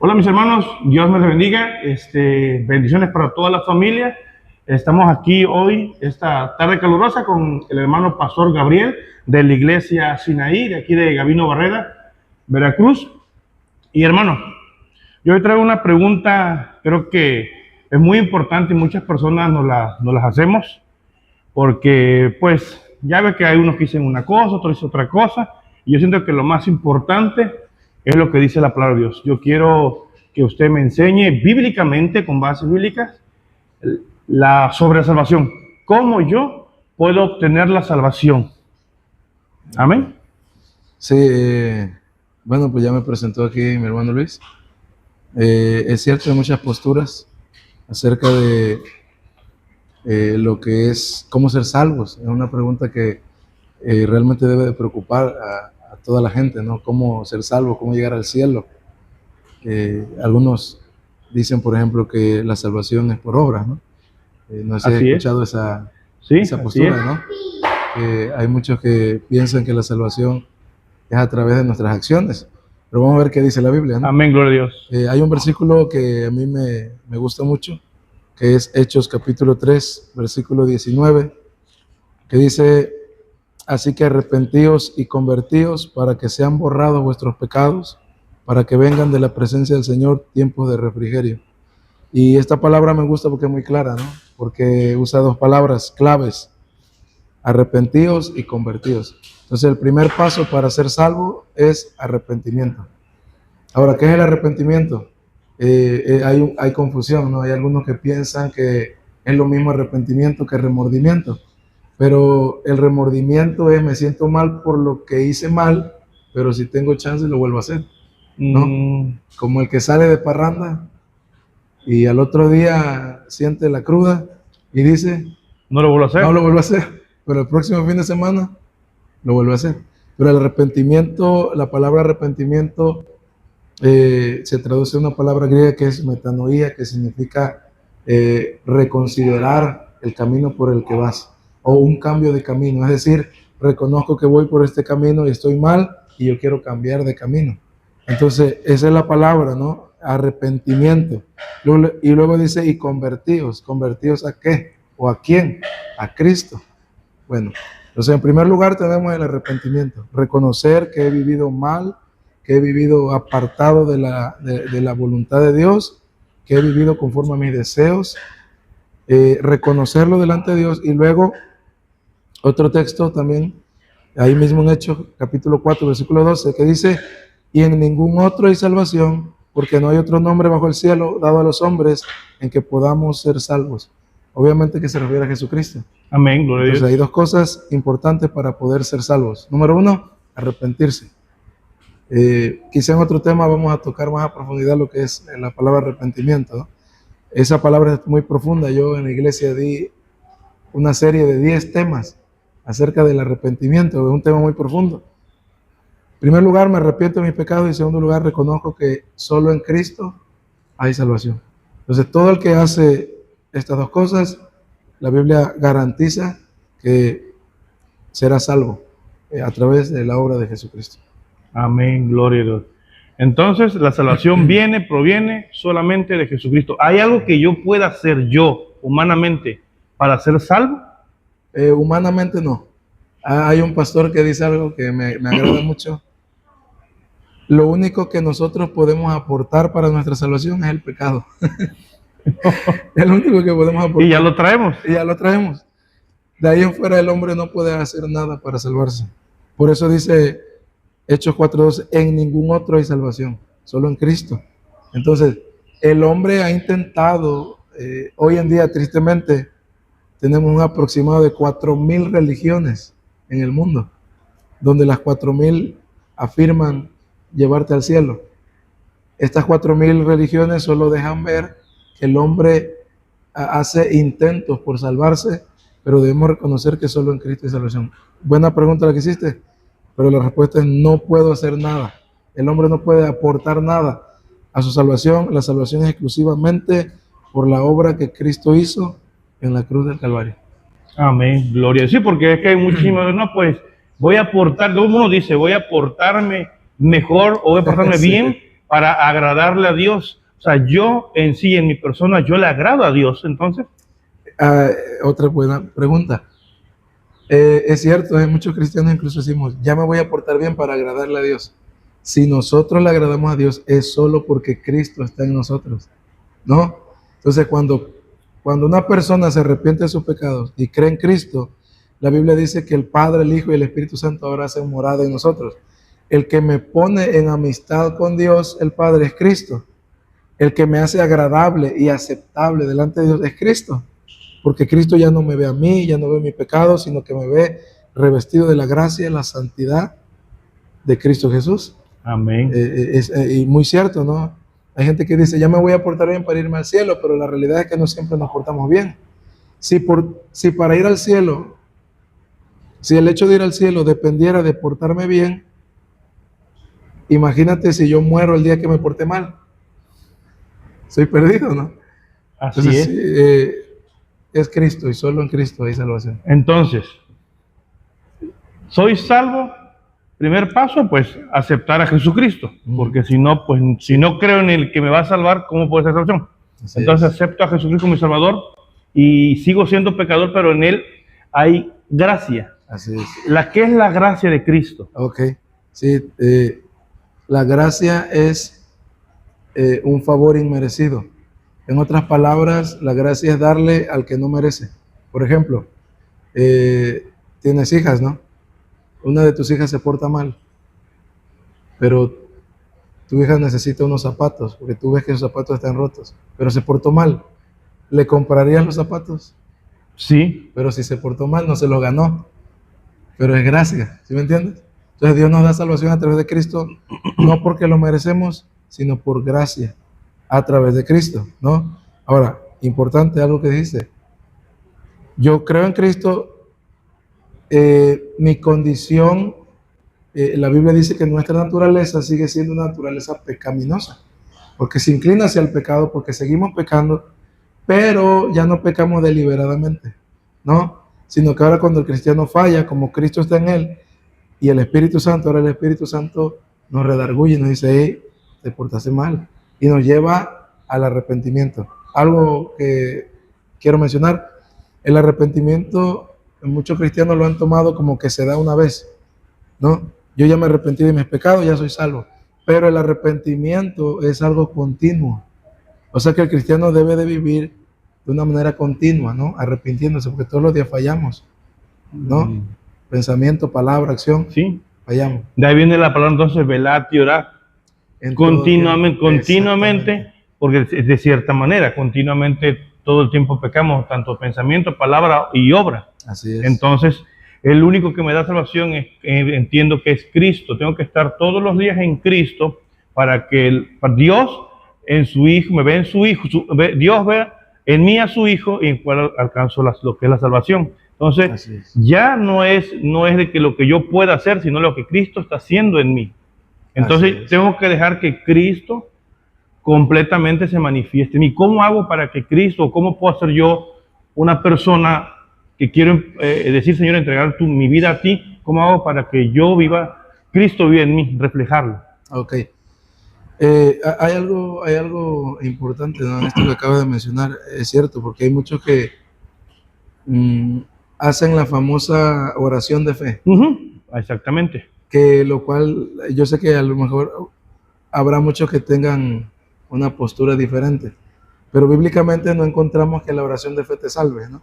Hola mis hermanos, Dios me les bendiga, bendiciones para toda la familia. Estamos aquí hoy, esta tarde calurosa, con el hermano Pastor Gabriel de la iglesia Sinaí, de aquí de Gavino Barrera, Veracruz. Y hermano, yo hoy traigo una pregunta, creo que es muy importante y muchas personas nos las hacemos, porque pues ya ve que hay unos que dicen una cosa, otros dicen otra cosa, y yo siento que lo más importante es lo que dice la palabra de Dios. Yo quiero que usted me enseñe bíblicamente, con bases bíblicas, sobre la salvación. ¿Cómo yo puedo obtener la salvación? Amén. Sí, bueno, pues ya me presentó aquí mi hermano Luis. Es cierto, hay muchas posturas acerca de lo que es cómo ser salvos. Es una pregunta que realmente debe de preocupar a toda la gente, ¿no? Cómo ser salvo, cómo llegar al cielo. Algunos dicen, por ejemplo, que la salvación es por obras, ¿no? No sé si has escuchado esa postura, ¿no? Hay muchos que piensan que la salvación es a través de nuestras acciones, pero vamos a ver qué dice la Biblia, ¿no? Amén, gloria a Dios. Hay un versículo que a mí me gusta mucho, que es Hechos capítulo 3, versículo 19, que dice: así que arrepentíos y convertíos para que sean borrados vuestros pecados, para que vengan de la presencia del Señor tiempos de refrigerio. Y esta palabra me gusta porque es muy clara, ¿no? Porque usa dos palabras claves: arrepentíos y convertíos. Entonces el primer paso para ser salvo es arrepentimiento. Ahora, ¿qué es el arrepentimiento? Hay confusión, ¿no? Hay algunos que piensan que es lo mismo arrepentimiento que remordimiento, pero el remordimiento es: me siento mal por lo que hice mal, pero si tengo chance lo vuelvo a hacer, ¿no? Como el que sale de parranda y al otro día siente la cruda y dice: no lo vuelvo a hacer. No lo vuelvo a hacer, pero el próximo fin de semana lo vuelvo a hacer. Pero el arrepentimiento, la palabra arrepentimiento se traduce en una palabra griega que es metanoia, que significa reconsiderar el camino por el que vas, o un cambio de camino. Es decir, reconozco que voy por este camino y estoy mal y yo quiero cambiar de camino. Entonces, esa es la palabra, ¿no? Arrepentimiento. Y luego dice: y convertíos. ¿Convertíos a qué? ¿O a quién? A Cristo. Bueno, entonces en primer lugar tenemos el arrepentimiento, reconocer que he vivido mal, que he vivido apartado de la voluntad de Dios, que he vivido conforme a mis deseos, reconocerlo delante de Dios. Y luego otro texto también, ahí mismo en Hechos capítulo 4, versículo 12, que dice: y en ningún otro hay salvación, porque no hay otro nombre bajo el cielo dado a los hombres en que podamos ser salvos. Obviamente que se refiere a Jesucristo. Amén, gloria a Dios. Entonces hay dos cosas importantes para poder ser salvos. Número uno, arrepentirse. Quizá en otro tema vamos a tocar más a profundidad lo que es la palabra arrepentimiento, ¿no? Esa palabra es muy profunda. Yo en la iglesia di una serie de 10 temas acerca del arrepentimiento. Es un tema muy profundo. En primer lugar, me arrepiento de mis pecados, y en segundo lugar, reconozco que solo en Cristo hay salvación. Entonces, todo el que hace estas dos cosas, la Biblia garantiza que será salvo a través de la obra de Jesucristo. Amén, gloria a Dios. Entonces, la salvación proviene solamente de Jesucristo. ¿Hay algo que yo pueda hacer yo, humanamente, para ser salvo? Humanamente no. Hay un pastor que dice algo que me agrada mucho. Lo único que nosotros podemos aportar para nuestra salvación es el pecado. Es lo único que podemos aportar. Y ya lo traemos. Y ya lo traemos. De ahí en fuera el hombre no puede hacer nada para salvarse. Por eso dice Hechos 4:12: en ningún otro hay salvación, solo en Cristo. Entonces, el hombre ha intentado, hoy en día tristemente, tenemos un aproximado de 4,000 religiones en el mundo, donde las 4,000 afirman llevarte al cielo. Estas 4,000 religiones solo dejan ver que el hombre hace intentos por salvarse, pero debemos reconocer que solo en Cristo hay salvación. Buena pregunta la que hiciste, pero la respuesta es: no puedo hacer nada. El hombre no puede aportar nada a su salvación. La salvación es exclusivamente por la obra que Cristo hizo en la cruz del Calvario. Amén, gloria a Dios. Sí, porque es que hay muchísimos, no, pues voy a aportar, uno dice, voy a portarme mejor o voy a portarme Sí. bien para agradarle a Dios. O sea, yo en sí, en mi persona, yo le agrado a Dios, entonces. Otra buena pregunta. Es cierto, hay muchos cristianos incluso decimos, ya me voy a portar bien para agradarle a Dios. Si nosotros le agradamos a Dios es solo porque Cristo está en nosotros, ¿no? Entonces cuando una persona se arrepiente de sus pecados y cree en Cristo, la Biblia dice que el Padre, el Hijo y el Espíritu Santo ahora hacen morada en nosotros. El que me pone en amistad con Dios, el Padre, es Cristo. El que me hace agradable y aceptable delante de Dios es Cristo. Porque Cristo ya no me ve a mí, ya no ve mi pecado, sino que me ve revestido de la gracia y la santidad de Cristo Jesús. Amén. Y muy cierto, ¿no? Hay gente que dice, ya me voy a portar bien para irme al cielo, pero la realidad es que no siempre nos portamos bien. Si para ir al cielo, si el hecho de ir al cielo dependiera de portarme bien, imagínate si yo muero el día que me porté mal. Soy perdido, ¿no? Así Entonces, es. Es Cristo y solo en Cristo hay salvación. Entonces, soy salvo. Primer paso, pues, aceptar a Jesucristo. Porque si no, pues, si no creo en el que me va a salvar, ¿cómo puede ser salvación? Entonces acepto a Jesucristo como mi Salvador y sigo siendo pecador, pero en Él hay gracia. Así es. ¿Qué es la gracia de Cristo? Ok, sí, la gracia es un favor inmerecido. En otras palabras, la gracia es darle al que no merece. Por ejemplo, tienes hijas, ¿no? Una de tus hijas se porta mal, pero tu hija necesita unos zapatos, porque tú ves que sus zapatos están rotos, pero se portó mal. ¿Le comprarías los zapatos? Sí. Pero si se portó mal, no se los ganó. Pero es gracia, ¿sí me entiendes? Entonces Dios nos da salvación a través de Cristo, no porque lo merecemos, sino por gracia, a través de Cristo, ¿no? Ahora, importante algo que dijiste. Yo creo en Cristo, mi condición, la Biblia dice que nuestra naturaleza sigue siendo una naturaleza pecaminosa, porque se inclina hacia el pecado, porque seguimos pecando, pero ya no pecamos deliberadamente, ¿no? Sino que ahora cuando el cristiano falla, como Cristo está en él, y el Espíritu Santo, ahora el Espíritu Santo nos redarguye y nos dice, hey, te portaste mal, y nos lleva al arrepentimiento. Algo que quiero mencionar, el arrepentimiento, muchos cristianos lo han tomado como que se da una vez, ¿no? Yo ya me arrepentí de mis pecados, ya soy salvo, pero el arrepentimiento es algo continuo. O sea que el cristiano debe de vivir de una manera continua, ¿no? Arrepintiéndose, porque todos los días fallamos, ¿no? Pensamiento, palabra, acción, Sí. fallamos. De ahí viene la palabra entonces, velad y orad. Continuamente, porque de cierta manera, continuamente todo el tiempo pecamos, tanto pensamiento, palabra y obra. Así es. Entonces, el único que me da salvación entiendo que es Cristo. Tengo que estar todos los días en Cristo para que Dios en su Hijo, me ve en su Hijo, Dios vea en mí a su Hijo y en cual alcanzo lo que es la salvación. Entonces, ya no es de que lo que yo pueda hacer, sino lo que Cristo está haciendo en mí. Entonces, tengo que dejar que Cristo completamente se manifieste en mí. ¿Cómo hago para que Cristo, cómo puedo ser yo una persona que quiero decir, Señor, entregar mi vida a ti? ¿Cómo hago para que yo viva, Cristo viva en mí, reflejarlo? Ok. Hay algo importante, ¿no? Esto que acabas de mencionar es cierto, porque hay muchos que hacen la famosa oración de fe. Exactamente. Que lo cual yo sé que a lo mejor habrá muchos que tengan una postura diferente, pero bíblicamente no encontramos que la oración de fe te salve, ¿no?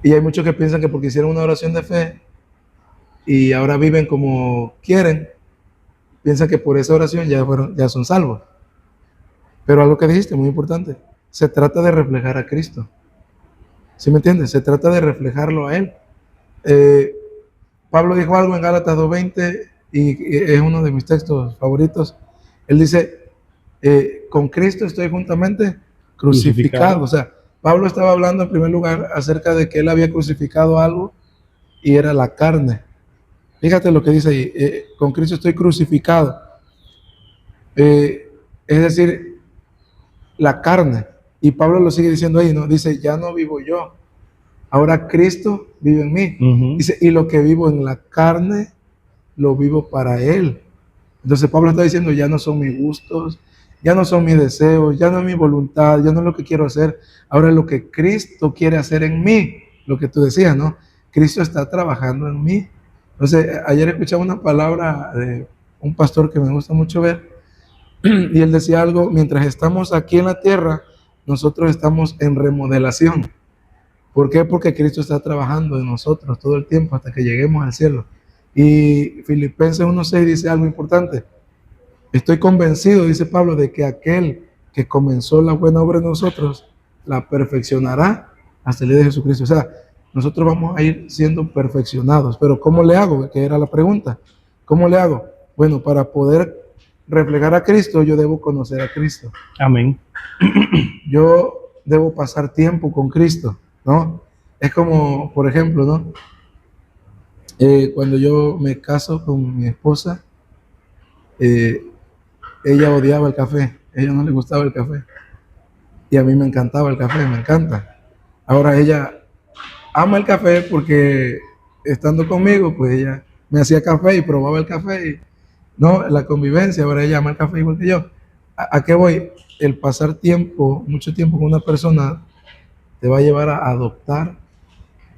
Y hay muchos que piensan que porque hicieron una oración de fe y ahora viven como quieren, piensan que por esa oración ya son salvos. Pero algo que dijiste, muy importante, se trata de reflejar a Cristo. ¿Sí me entiendes? Se trata de reflejarlo a Él. Pablo dijo algo en Gálatas 2:20 y es uno de mis textos favoritos. Él dice, con Cristo estoy juntamente crucificado. O sea, Pablo estaba hablando en primer lugar acerca de que él había crucificado algo y era la carne. Fíjate lo que dice ahí, con Cristo estoy crucificado. Es decir, la carne. Y Pablo lo sigue diciendo ahí, ¿no? Dice, ya no vivo yo. Ahora Cristo vive en mí. Dice, y lo que vivo en la carne, lo vivo para Él. Entonces Pablo está diciendo, ya no son mis gustos, ya no son mis deseos, ya no es mi voluntad, ya no es lo que quiero hacer, ahora es lo que Cristo quiere hacer en mí, lo que tú decías, ¿no? Cristo está trabajando en mí. Entonces, ayer escuchaba una palabra de un pastor que me gusta mucho ver, y él decía algo, mientras estamos aquí en la tierra, nosotros estamos en remodelación. ¿Por qué? Porque Cristo está trabajando en nosotros todo el tiempo hasta que lleguemos al cielo. Y Filipenses 1:6 dice algo importante. Estoy convencido, dice Pablo, de que aquel que comenzó la buena obra en nosotros, la perfeccionará hasta el día de Jesucristo. O sea, nosotros vamos a ir siendo perfeccionados. Pero ¿cómo le hago? Que era la pregunta. ¿Cómo le hago? Bueno, para poder reflejar a Cristo, yo debo conocer a Cristo. Amén. Yo debo pasar tiempo con Cristo, ¿no? Es como, por ejemplo, ¿no? Cuando yo me caso con mi esposa, ella odiaba el café, a ella no le gustaba el café. Y a mí me encantaba el café, me encanta. Ahora ella ama el café porque estando conmigo, pues ella me hacía café y probaba el café. Y, no, la convivencia, ahora ella ama el café igual que yo. ¿A qué voy? El pasar tiempo, mucho tiempo con una persona, te va a llevar a adoptar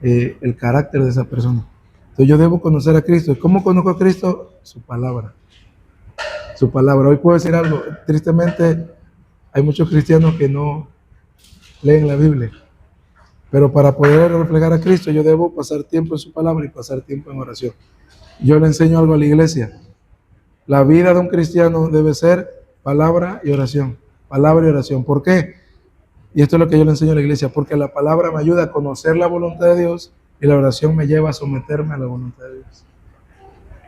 el carácter de esa persona. Entonces yo debo conocer a Cristo. ¿Cómo conozco a Cristo? Su palabra. Su palabra. Hoy puedo decir algo. Tristemente, hay muchos cristianos que no leen la Biblia. Pero para poder reflejar a Cristo, yo debo pasar tiempo en su palabra y pasar tiempo en oración. Yo le enseño algo a la iglesia. La vida de un cristiano debe ser palabra y oración. Palabra y oración. ¿Por qué? Y esto es lo que yo le enseño a la iglesia. Porque la palabra me ayuda a conocer la voluntad de Dios y la oración me lleva a someterme a la voluntad de Dios.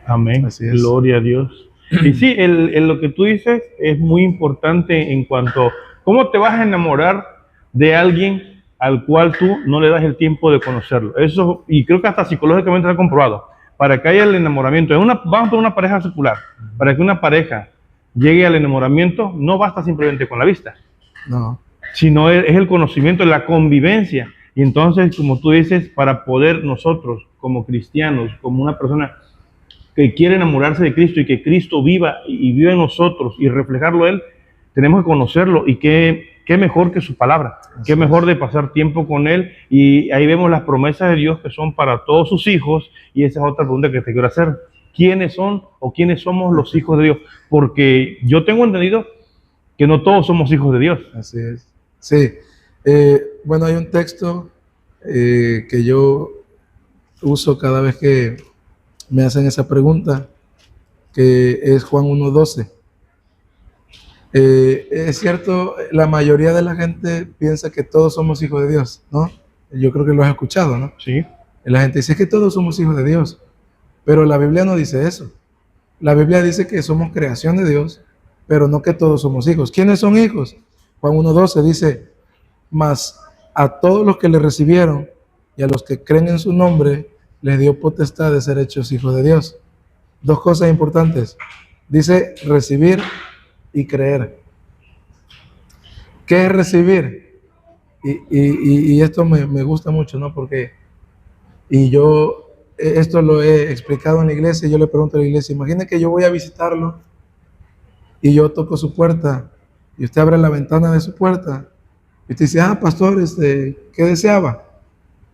Amén. Así es. Gloria a Dios. Y sí, lo que tú dices es muy importante en cuanto a cómo te vas a enamorar de alguien al cual tú no le das el tiempo de conocerlo. Eso, y creo que hasta psicológicamente está comprobado. Para que haya el enamoramiento, vamos a poner una pareja secular, para que una pareja llegue al enamoramiento, no basta simplemente con la vista, No. sino es el conocimiento, la convivencia. Y entonces, como tú dices, para poder nosotros, como cristianos, como una persona que quiere enamorarse de Cristo y que Cristo viva y viva en nosotros y reflejarlo a Él, tenemos que conocerlo. Y qué mejor que su palabra, qué mejor de pasar tiempo con Él. Y ahí vemos las promesas de Dios que son para todos sus hijos. Y esa es otra pregunta que te quiero hacer. ¿Quiénes son o quiénes somos los hijos de Dios? Porque yo tengo entendido que no todos somos hijos de Dios. Así es. Sí. Bueno, hay un texto que yo uso cada vez que me hacen esa pregunta, que es Juan 1:12. Es cierto, la mayoría de la gente piensa que todos somos hijos de Dios, ¿no? Yo creo que lo has escuchado, ¿no? Sí. La gente dice que todos somos hijos de Dios, pero la Biblia no dice eso. La Biblia dice que somos creación de Dios, pero no que todos somos hijos. ¿Quiénes son hijos? Juan 1:12 dice, mas a todos los que le recibieron y a los que creen en su nombre, les dio potestad de ser hechos hijos de Dios. Dos cosas importantes. Dice recibir y creer. ¿Qué es recibir? Y esto me gusta mucho, ¿no? Porque, y yo esto lo he explicado en la iglesia, y yo le pregunto a la iglesia, imagine que yo voy a visitarlo y yo toco su puerta y usted abre la ventana de su puerta y usted dice, pastor, ¿qué deseaba?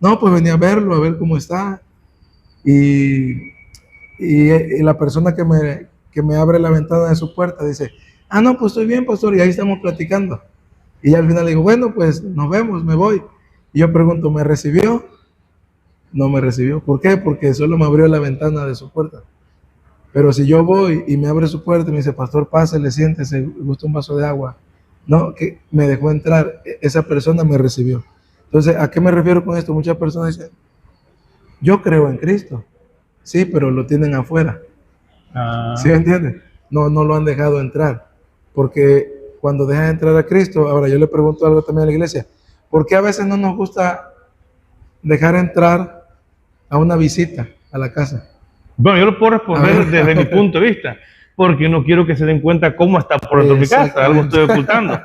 No, pues venía a verlo, a ver cómo está. Y la persona que me abre la ventana de su puerta dice, no, pues estoy bien, pastor, y ahí estamos platicando. Y al final le digo, bueno, pues nos vemos, me voy. Y yo pregunto, ¿me recibió? No me recibió. ¿Por qué? Porque solo me abrió la ventana de su puerta. Pero si yo voy y me abre su puerta y me dice, pastor, pásale, siéntese, gusta un vaso de agua. No, que me dejó entrar, esa persona me recibió. Entonces, ¿a qué me refiero con esto? Muchas personas dicen, yo creo en Cristo. Sí, pero lo tienen afuera. ¿Sí me entiendes? No lo han dejado entrar. Porque cuando dejan entrar a Cristo, ahora yo le pregunto algo también a la iglesia, ¿por qué a veces no nos gusta dejar entrar a una visita a la casa? Bueno, yo lo puedo responder desde mi punto de vista, porque no quiero que se den cuenta cómo está por dentro de mi casa, algo estoy ocultando.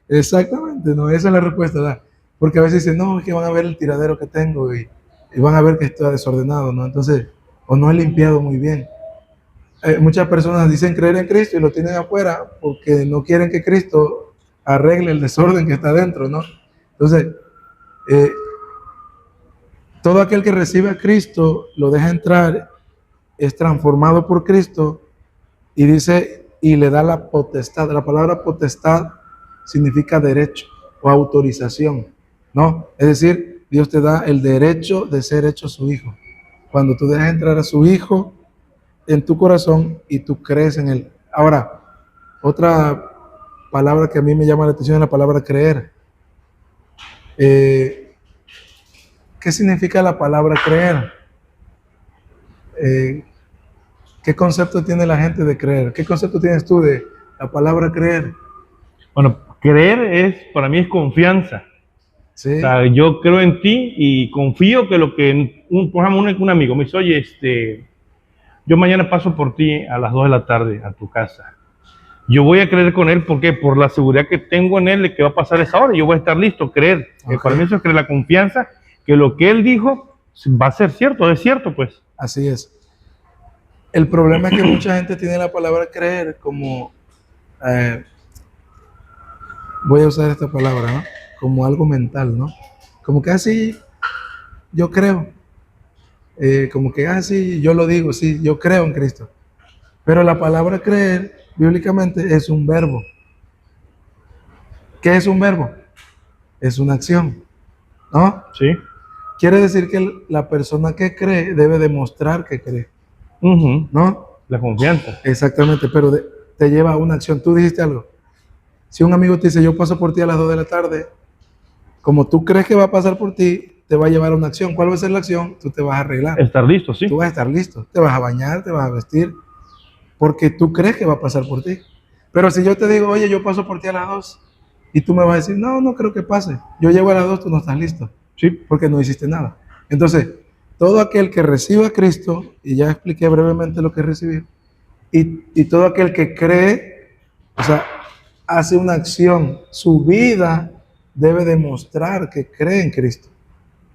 Exactamente, no, esa es la respuesta, ¿verdad? Porque a veces dicen, no, es que van a ver el tiradero que tengo y van a ver que está desordenado, ¿no? Entonces, o no he limpiado muy bien. Muchas personas dicen creer en Cristo y lo tienen afuera porque no quieren que Cristo arregle el desorden que está dentro, ¿no? Entonces, eh, todo aquel que recibe a Cristo, lo deja entrar, es transformado por Cristo y dice, y le da la potestad. La palabra potestad significa derecho o autorización, ¿no? Es decir, Dios te da el derecho de ser hecho su hijo. Cuando tú dejas entrar a su hijo en tu corazón y tú crees en él. Ahora, otra palabra que a mí me llama la atención es la palabra creer. ¿Qué significa la palabra creer? ¿Qué concepto tiene la gente de creer? ¿Qué concepto tienes tú de la palabra creer? Bueno, creer para mí es confianza. ¿Sí? O sea, yo creo en ti y confío que lo que, por ejemplo, un amigo me dice, oye, yo mañana paso por ti a las 2 de la tarde a tu casa. Yo voy a creer con él, ¿por qué? Por la seguridad que tengo en él de que va a pasar esa hora. Yo voy a estar listo, creer. Okay. Para mí eso es creer, la confianza que lo que él dijo va a ser cierto, es cierto, pues. Así es. El problema es que mucha gente tiene la palabra creer como, voy a usar esta palabra, ¿no? Como algo mental, ¿no? Como que así, yo creo. Como que así, yo lo digo, sí, yo creo en Cristo. Pero la palabra creer, bíblicamente, es un verbo. ¿Qué es un verbo? Es una acción, ¿no? Sí. Quiere decir que la persona que cree debe demostrar que cree, ¿no? La confianza. Exactamente, pero te lleva a una acción. Tú dijiste algo. Si un amigo te dice, yo paso por ti a las 2 de la tarde, como tú crees que va a pasar por ti, te va a llevar a una acción. ¿Cuál va a ser la acción? Tú te vas a arreglar. Estar listo, sí. Tú vas a estar listo. Te vas a bañar, te vas a vestir, porque tú crees que va a pasar por ti. Pero si yo te digo, oye, yo paso por ti a las 2, y tú me vas a decir, no, no creo que pase. Yo llego a las 2, tú no estás listo. Sí. Porque no hiciste nada. Entonces, todo aquel que reciba a Cristo, y ya expliqué brevemente lo que es recibir, y todo aquel que cree, o sea, hace una acción, su vida debe demostrar que cree en Cristo.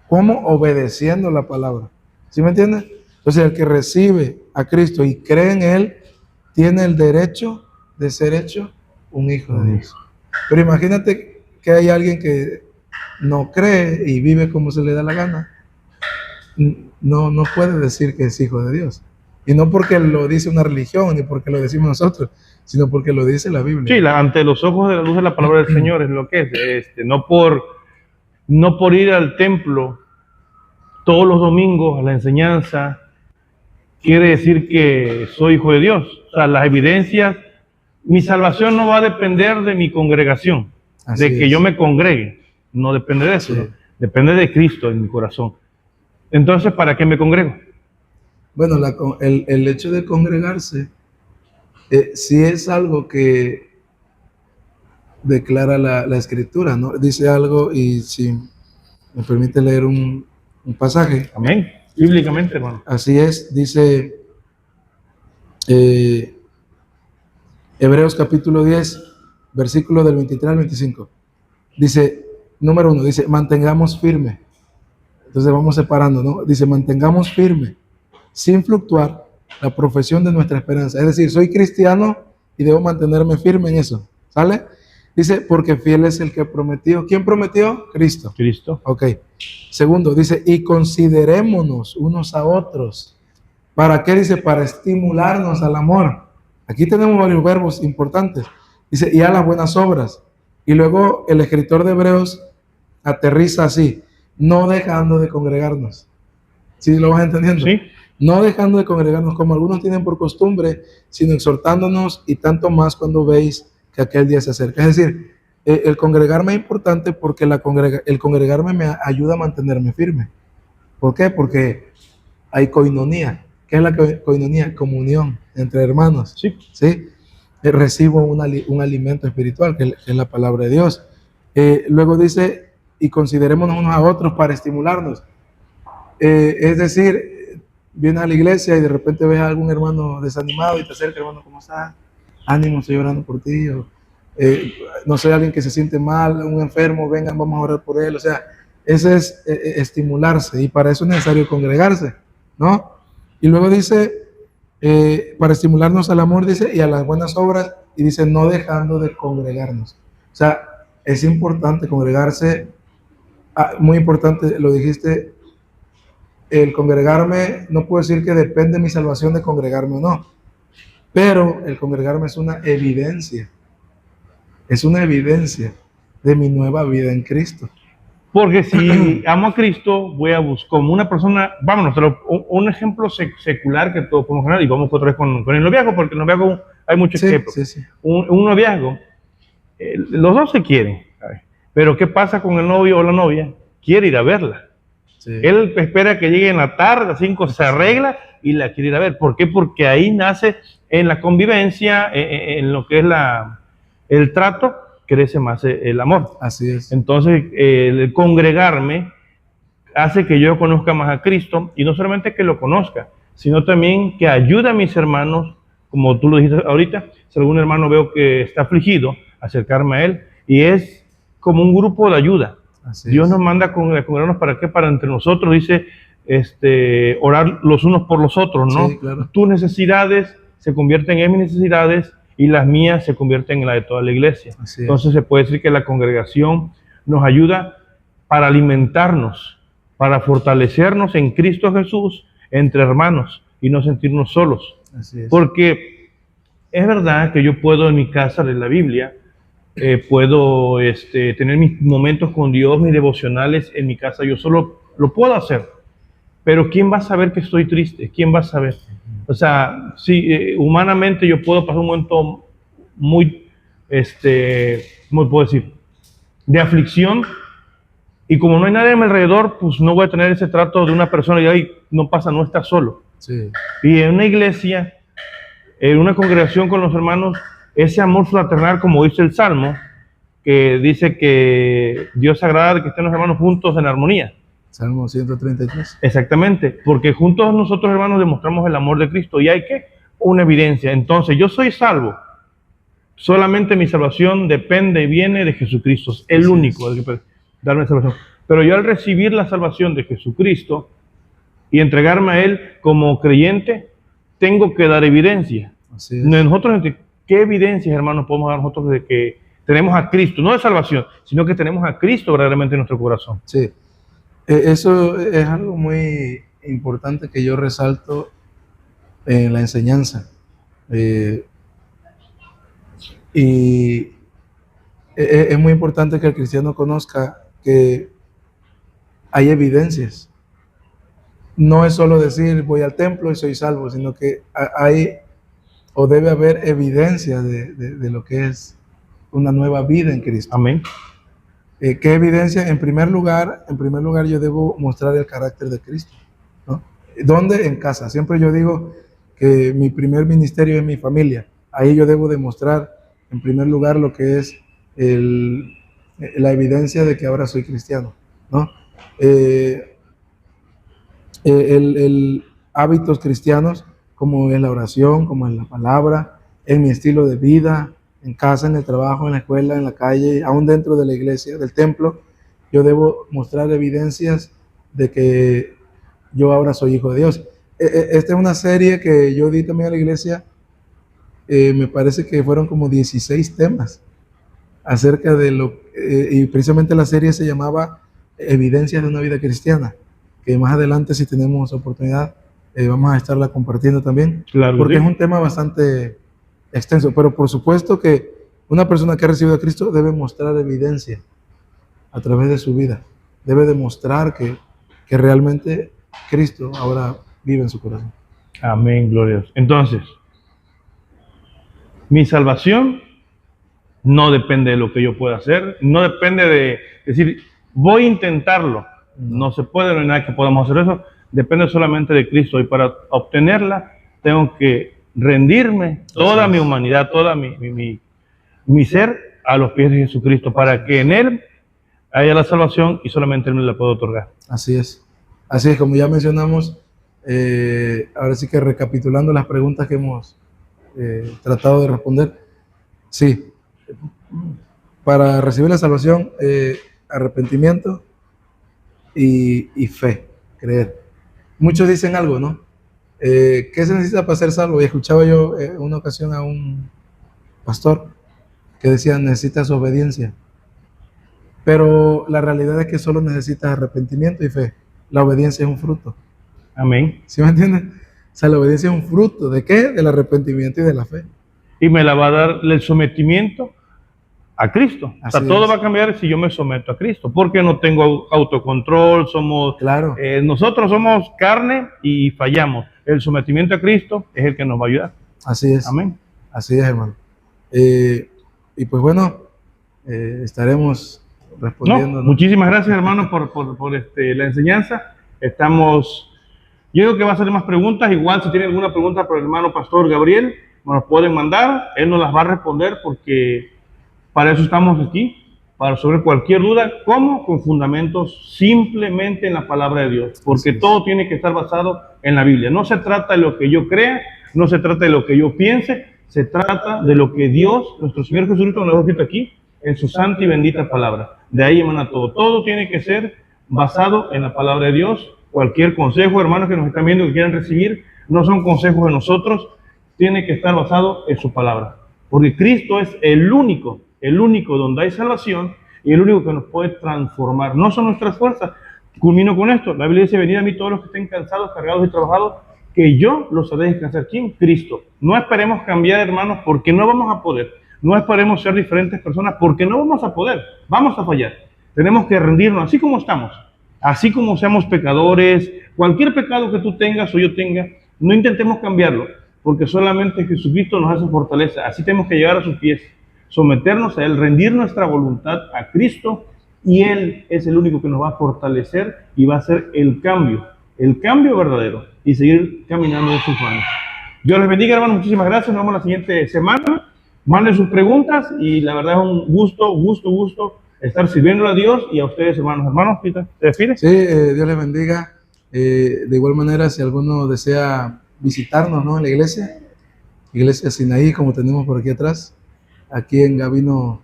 ¿Cómo? Obedeciendo la palabra. ¿Sí me entiendes? Entonces, el que recibe a Cristo y cree en Él, tiene el derecho de ser hecho un hijo de Dios. Pero imagínate que hay alguien que no cree y vive como se le da la gana. No puede decir que es hijo de Dios. Y no porque lo dice una religión, ni porque lo decimos nosotros, sino porque lo dice la Biblia. Sí, ante los ojos de la luz de la palabra del Señor es lo que es. No por ir al templo todos los domingos a la enseñanza, quiere decir que soy hijo de Dios. O sea, las evidencias, mi salvación no va a depender de mi congregación, Así de que es. yo me congregue. No depende de eso, Sí. ¿no? Depende de Cristo en mi corazón. Entonces, ¿para qué me congrego? Bueno, el hecho de congregarse sí es algo que declara la Escritura, ¿no? Dice algo, y si me permite leer un pasaje. Amén. Bíblicamente, hermano. Así es, dice Hebreos capítulo 10, versículo del 23 al 25. Dice, número 1, dice, mantengamos firme. Entonces vamos separando, ¿no? Dice, mantengamos firme, sin fluctuar, la profesión de nuestra esperanza. Es decir, soy cristiano y debo mantenerme firme en eso. ¿Sale? Dice, porque fiel es el que prometió. ¿Quién prometió? Cristo. Cristo. Ok. Segundo, dice, y considerémonos unos a otros. ¿Para qué? Dice, para estimularnos al amor. Aquí tenemos varios verbos importantes. Dice, y a las buenas obras. Y luego el escritor de Hebreos aterriza así, no dejando de congregarnos. ¿Sí lo vas entendiendo? Sí. No dejando de congregarnos como algunos tienen por costumbre, sino exhortándonos, y tanto más cuando veis que aquel día se acerca. Es decir, el congregarme es importante porque el congregarme me ayuda a mantenerme firme. ¿Por qué? Porque hay coinonía. ¿Qué es la coinonía? Comunión entre hermanos. Sí. ¿Sí? Recibo un alimento espiritual, que es la palabra de Dios. Luego dice, y considerémonos unos a otros para estimularnos. Es decir, vienes a la iglesia y de repente ves a algún hermano desanimado y te acerca, hermano, ¿cómo estás? Ánimo, estoy orando por ti. O, no sé, alguien que se siente mal, un enfermo, vengan, vamos a orar por él. O sea, ese es estimularse, y para eso es necesario congregarse, ¿no? Y luego dice, para estimularnos al amor, dice, y a las buenas obras, y dice, no dejando de congregarnos. O sea, es importante congregarse, muy importante, lo dijiste, el congregarme, no puedo decir que depende de mi salvación de congregarme o no, pero el congregarme es una evidencia de mi nueva vida en Cristo. Porque si amo a Cristo, voy a buscar como una persona, vámonos, un ejemplo secular que todos podemos ganar, y vamos otra vez con el noviazgo, porque el noviazgo hay muchos ejemplos. Sí. Un noviazgo, los dos se quieren, ¿sabes? Pero ¿qué pasa con el novio o la novia? Quiere ir a verla. Sí. Él espera que llegue en la tarde, a las 5 se arregla y la quiere ir a ver. ¿Por qué? Porque ahí nace en la convivencia, en lo que es el trato, crece más el amor. Así es. Entonces, el congregarme hace que yo conozca más a Cristo, y no solamente que lo conozca, sino también que ayude a mis hermanos, como tú lo dijiste ahorita, si algún hermano veo que está afligido, acercarme a él, y es como un grupo de ayuda. Así Dios nos manda a congregarnos, ¿para qué? Para entre nosotros, dice, orar los unos por los otros, ¿no? Sí, claro. Tus necesidades se convierten en mis necesidades, y las mías se convierten en la de toda la iglesia. Entonces se puede decir que la congregación nos ayuda para alimentarnos, para fortalecernos en Cristo Jesús entre hermanos y no sentirnos solos. Porque es verdad que yo puedo en mi casa leer la Biblia, puedo tener mis momentos con Dios, mis devocionales en mi casa, yo solo lo puedo hacer. Pero ¿quién va a saber que estoy triste? ¿Quién va a saber? O sea, sí, humanamente yo puedo pasar un momento muy, ¿cómo puedo decir? De aflicción, y como no hay nadie a mi alrededor, pues no voy a tener ese trato de una persona y ahí no pasa, no está solo. Sí. Y en una iglesia, en una congregación con los hermanos, ese amor fraternal, como dice el Salmo, que dice que Dios agrada que estén los hermanos juntos en armonía. Salmo 133. Exactamente, porque juntos nosotros, hermanos, demostramos el amor de Cristo, y hay que una evidencia. Entonces, yo soy salvo. Solamente mi salvación depende y viene de Jesucristo. Es el único que puede darme salvación. Pero yo, al recibir la salvación de Jesucristo y entregarme a Él como creyente, tengo que dar evidencia. Así es. Nosotros, ¿qué evidencias, hermanos, podemos dar nosotros de que tenemos a Cristo? No de salvación, sino que tenemos a Cristo verdaderamente en nuestro corazón. Sí. Eso es algo muy importante que yo resalto en la enseñanza. Y es muy importante que el cristiano conozca que hay evidencias. No es solo decir voy al templo y soy salvo, sino que hay o debe haber evidencia de lo que es una nueva vida en Cristo. Amén. ¿Qué evidencia? En primer lugar, yo debo mostrar el carácter de Cristo, ¿no? ¿Dónde? En casa. Siempre yo digo que mi primer ministerio es mi familia. Ahí yo debo demostrar, en primer lugar, lo que es la evidencia de que ahora soy cristiano, ¿no? Hábitos cristianos, como en la oración, como en la palabra, en mi estilo de vida, en casa, en el trabajo, en la escuela, en la calle, aún dentro de la iglesia, del templo, yo debo mostrar evidencias de que yo ahora soy hijo de Dios. Esta es una serie que yo di también a la iglesia, me parece que fueron como 16 temas acerca de y precisamente la serie se llamaba Evidencias de una vida cristiana, que más adelante, si tenemos oportunidad, vamos a estarla compartiendo también, claro, porque sí. Es un tema bastante extenso, pero por supuesto que una persona que ha recibido a Cristo debe mostrar evidencia a través de su vida, debe demostrar que realmente Cristo ahora vive en su corazón. Amén, gloria a Dios. Entonces, mi salvación no depende de lo que yo pueda hacer, no depende de decir, voy a intentarlo. No se puede, no hay nada que podamos hacer eso, depende solamente de Cristo, y para obtenerla tengo que rendirme toda mi humanidad, toda mi ser a los pies de Jesucristo, para que en Él haya la salvación y solamente Él me la puede otorgar. Así es, como ya mencionamos, ahora sí que recapitulando las preguntas que hemos tratado de responder, sí, para recibir la salvación, arrepentimiento y fe, creer. Muchos dicen algo, ¿no? ¿Qué se necesita para ser salvo? Y escuchaba yo en una ocasión a un pastor que decía, necesitas obediencia. Pero la realidad es que solo necesitas arrepentimiento y fe. La obediencia es un fruto. Amén. ¿Sí me entienden? O sea, la obediencia es un fruto. ¿De qué? Del arrepentimiento y de la fe. Y me la va a dar el sometimiento a Cristo. O sea, Así todo es. va a cambiar si yo me someto a Cristo, porque no tengo autocontrol, somos, Claro. nosotros somos carne y fallamos. El sometimiento a Cristo es el que nos va a ayudar. Así es. Amén. Así es, hermano. Y pues bueno, estaremos No, respondiendo, ¿no? muchísimas gracias, hermano, por la enseñanza. Estamos, yo digo que va a hacer más preguntas. Igual, si tienen alguna pregunta para el hermano Pastor Gabriel, nos pueden mandar. Él nos las va a responder porque para eso estamos aquí, para resolver cualquier duda. ¿Cómo? Con fundamentos simplemente en la palabra de Dios, porque todo tiene que estar basado en la Biblia. No se trata de lo que yo crea, no se trata de lo que yo piense, se trata de lo que Dios, nuestro Señor Jesucristo, nos ha escrito aquí en su santa y bendita palabra. De ahí emana todo. Todo tiene que ser basado en la palabra de Dios. Cualquier consejo, hermanos que nos están viendo, que quieran recibir, no son consejos de nosotros, tiene que estar basado en su palabra. Porque Cristo es el único donde hay salvación y el único que nos puede transformar. No son nuestras fuerzas. Culmino con esto. La Biblia dice, venid a mí todos los que estén cansados, cargados y trabajados, que yo los haré descansar. ¿Quién? Cristo. No esperemos cambiar, hermanos, porque no vamos a poder. No esperemos ser diferentes personas, porque no vamos a poder. Vamos a fallar. Tenemos que rendirnos así como estamos. Así como seamos pecadores, cualquier pecado que tú tengas o yo tenga, no intentemos cambiarlo, porque solamente Jesucristo nos hace fortaleza. Así tenemos que llegar a sus pies, someternos a Él, rendir nuestra voluntad a Cristo, y Él es el único que nos va a fortalecer y va a hacer el cambio verdadero, y seguir caminando en sus manos. Dios les bendiga, hermanos, muchísimas gracias. Nos vemos la siguiente semana. Manden sus preguntas y la verdad es un gusto estar sirviéndole a Dios y a ustedes, hermanos. Hermanos, Peter, ¿te despides? Sí, Dios les bendiga. De igual manera, si alguno desea visitarnos, ¿no? En la iglesia Sinaí, como tenemos por aquí atrás, aquí en Gavino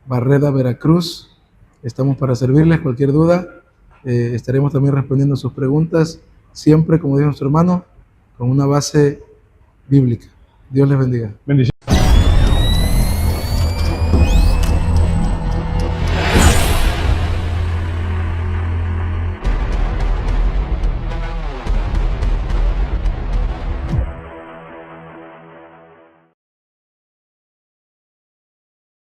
Barreda, Veracruz, estamos para servirles. Cualquier duda, estaremos también respondiendo sus preguntas, siempre, como dijo nuestro hermano, con una base bíblica. Dios les bendiga. Bendiciones.